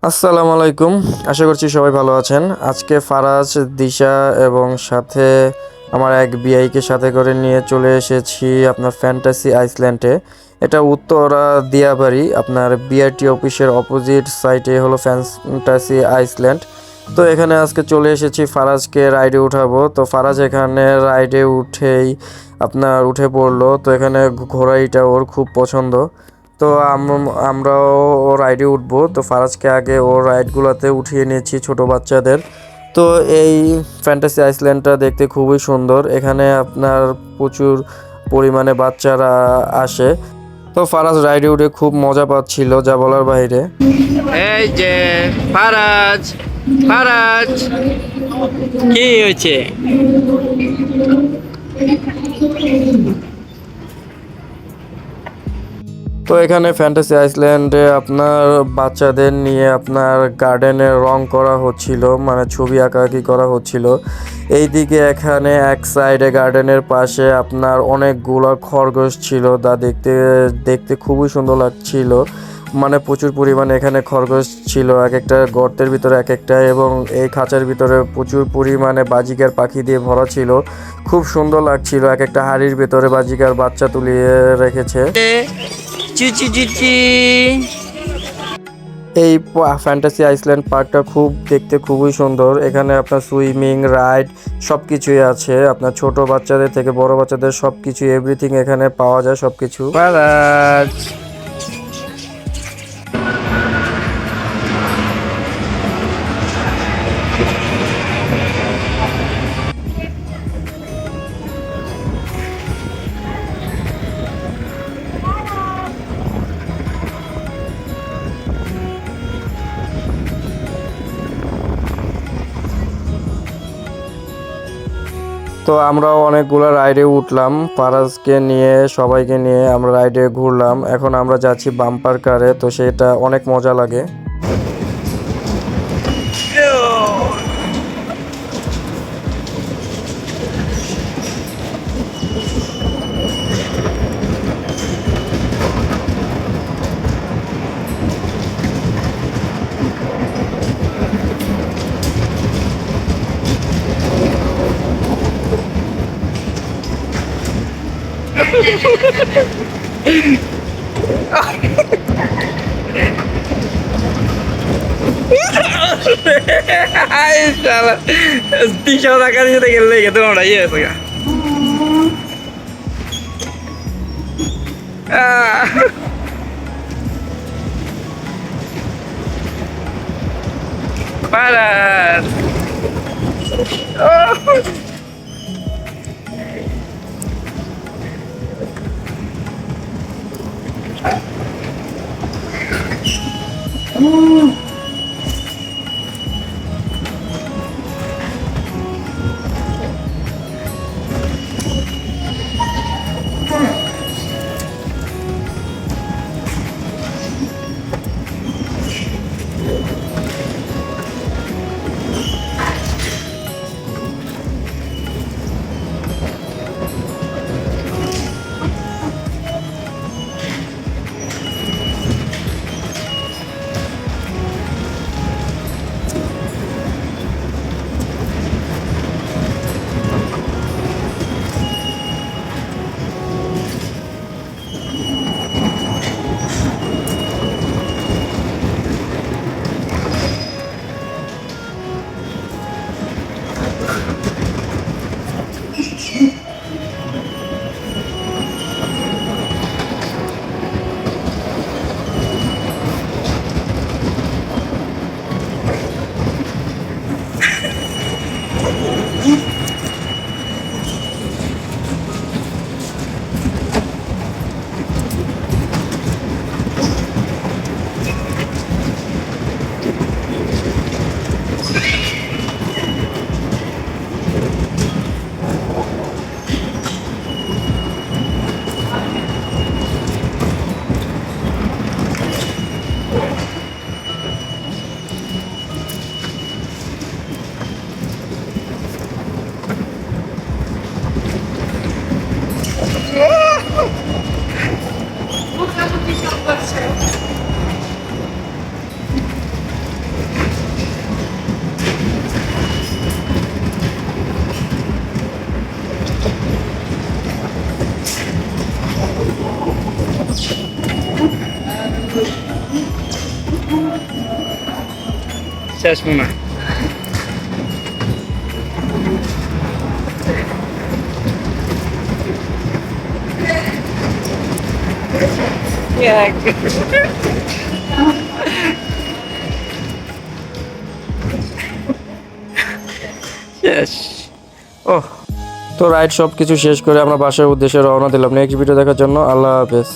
আসসালামু আলাইকুম। আশা করছি সবাই ভালো আছেন। আজকে ফারাজ, দিশা এবং সাথে আমার এক বিআইকে সাথে করে নিয়ে চলে এসেছি আপনার ফ্যান্টাসি আইসল্যান্ডে। এটা উত্তরা দিয়াবাড়ি, আপনার বিআরটি অফিসের অপোজিট সাইডে হলো ফ্যান্টাসি আইসল্যান্ড। তো এখানে আজকে চলে এসেছি ফারাজকে রাইডে উঠাবো। তো ফারাজ এখানে রাইডে উঠেই আপনার উঠে পড়লো। তো এখানে ঘোড়াইটা ওর খুব পছন্দ। তো আমরাও ও রাইডে উঠবো। তো ফারাজকে আগে ও রাইডগুলোতে উঠিয়ে নিয়েছি ছোট বাচ্চাদের। তো এই ফ্যান্টাসি আইসল্যান্ডটা দেখতে খুবই সুন্দর। এখানে আপনার প্রচুর পরিমাণে বাচ্চারা আসে। তো ফারাজ রাইডে উঠে খুব মজা পাচ্ছিল, যা বলার বাইরে। এই যে ফারাজ ফারাজ কি হয়েছে? তো এখানে ফ্যান্টাসি আইসল্যান্ডে আপনার বাচ্চাদের নিয়ে আপনার গার্ডেনে রং করা হচ্ছিল, মানে ছবি আঁকাআঁকি করা হচ্ছিল। এইদিকে এখানে এক সাইডে গার্ডেনের পাশে আপনার অনেকগুলো খরগোশ ছিল, তা দেখতে দেখতে খুবই সুন্দর লাগছিল। মানে প্রচুর পরিমাণে এখানে খরগোশ ছিল, এক একটা গর্তের ভিতরে এক একটা, এবং এই খাঁচার ভিতরে প্রচুর পরিমাণে বাজিকার পাখি দিয়ে ভরা ছিল। খুব সুন্দর লাগছিল। এক একটা হাড়ির ভিতরে বাজিকার বাচ্চা তুলিয়ে রেখেছে। চুচি চুচি। এই ফ্যান্টাসি আইসল্যান্ড পার্কটা দেখতে খুবই সুন্দর। এখানে আপনার সুইমিং রাইড সব কিছুই আছে। আপনার ছোট বাচ্চাদের থেকে বড় বাচ্চাদের সব কিছু এভরিথিং এখানে পাওয়া যায়, সব কিছু। ফারাজ তো আমরাও অনেকগুলো রাইডে উঠলাম, ফারাজকে নিয়ে সবাইকে নিয়ে আমরা রাইডে ঘুরলাম। এখন আমরা যাচ্ছি বাম্পার কারে, তো সেটা অনেক মজা লাগে। দিশা টাকা দিতে গেলে তোমরা ইয়ে আছে ফারাজ শেষ মনে হয়। শেষ। ওহ, তো রাইড সব কিছু শেষ করে আমরা বাসার উদ্দেশ্যে রওনা দিলাম। নেক্সট ভিডিও দেখার জন্য আল্লাহ হাফেজ।